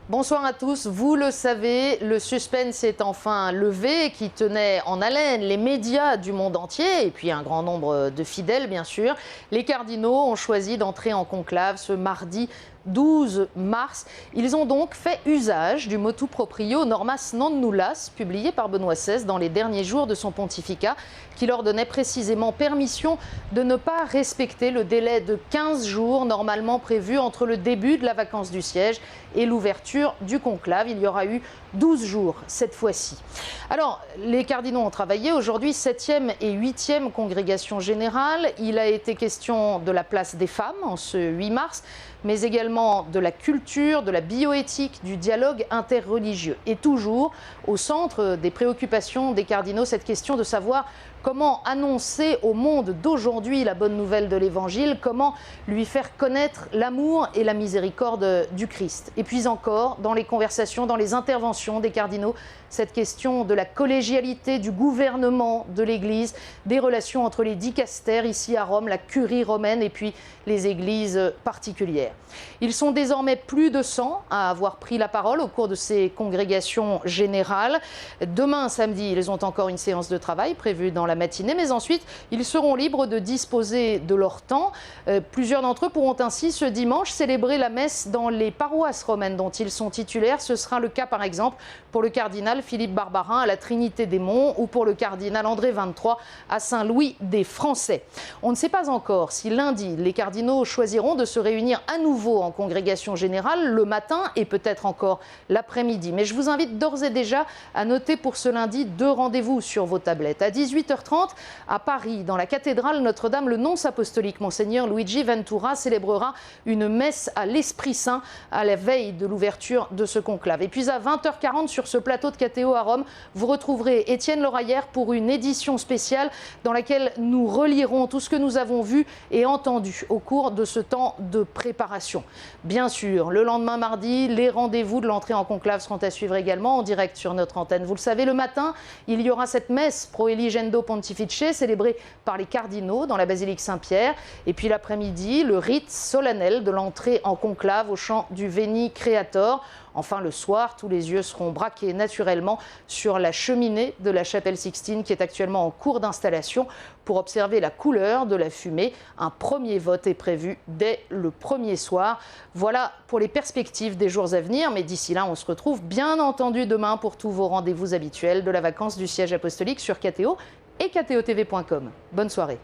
Bonsoir à tous. Vous le savez, le suspense est enfin levé qui tenait en haleine les médias du monde entier et puis un grand nombre de fidèles, bien sûr. Les cardinaux ont choisi d'entrer en conclave ce mardi 12 mars. Ils ont donc fait usage du motu proprio Normas non nullas, publié par Benoît XVI dans les derniers jours de son pontificat, qui leur donnait précisément permission de ne pas respecter le délai de 15 jours normalement prévu entre le début de la vacance du siège et l'ouverture du conclave. Il y aura eu 12 jours cette fois-ci. Alors, les cardinaux ont travaillé aujourd'hui, 7e et 8e congrégation générale. Il a été question de la place des femmes en ce 8 mars, mais également de la culture, de la bioéthique, du dialogue interreligieux. Et toujours au centre des préoccupations des cardinaux, cette question de savoir comment annoncer au monde d'aujourd'hui la bonne nouvelle de l'Évangile, comment lui faire connaître l'amour et la miséricorde du Christ. Et puis encore, dans les conversations, dans les interventions des cardinaux, cette question de la collégialité du gouvernement de l'Église, des relations entre les dicastères ici à Rome, la curie romaine et puis les églises particulières. Ils sont désormais plus de 100 à avoir pris la parole au cours de ces congrégations générales. Demain, samedi, ils ont encore une séance de travail prévue dans la matinée, mais ensuite, ils seront libres de disposer de leur temps. Plusieurs d'entre eux pourront ainsi ce dimanche célébrer la messe dans les paroisses romaines dont ils sont titulaires. Ce sera le cas par exemple pour le cardinal Philippe Barbarin à la Trinité des Monts ou pour le cardinal André XXIII à Saint-Louis des Français. On ne sait pas encore si lundi, les cardinaux choisiront de se réunir à nouveau en congrégation générale le matin et peut-être encore l'après-midi. Mais je vous invite d'ores et déjà à noter pour ce lundi 2 rendez-vous sur vos tablettes. À 18h30, à Paris, dans la cathédrale Notre-Dame, le nonce apostolique Monseigneur Luigi Ventura célébrera une messe à l'Esprit Saint à la veille de l'ouverture de ce conclave. Et puis à 20h40 sur ce plateau de KTO à Rome, vous retrouverez Étienne Loraillère pour une édition spéciale dans laquelle nous relirons tout ce que nous avons vu et entendu au cours de ce temps de préparation. Bien sûr, le lendemain mardi, les rendez-vous de l'entrée en conclave seront à suivre également en direct sur notre antenne. Vous le savez, le matin, il y aura cette messe Pro Eligendo Pontifice célébrée par les cardinaux dans la basilique Saint-Pierre. Et puis l'après-midi, le rite solennel de l'entrée en conclave au chant du Veni Creator. Enfin, le soir, tous les yeux seront braqués naturellement sur la cheminée de la chapelle Sixtine qui est actuellement en cours d'installation pour observer la couleur de la fumée. Un premier vote est prévu dès le premier soir. Voilà pour les perspectives des jours à venir. Mais d'ici là, on se retrouve bien entendu demain pour tous vos rendez-vous habituels de la vacance du siège apostolique sur KTO et ktotv.com. Bonne soirée.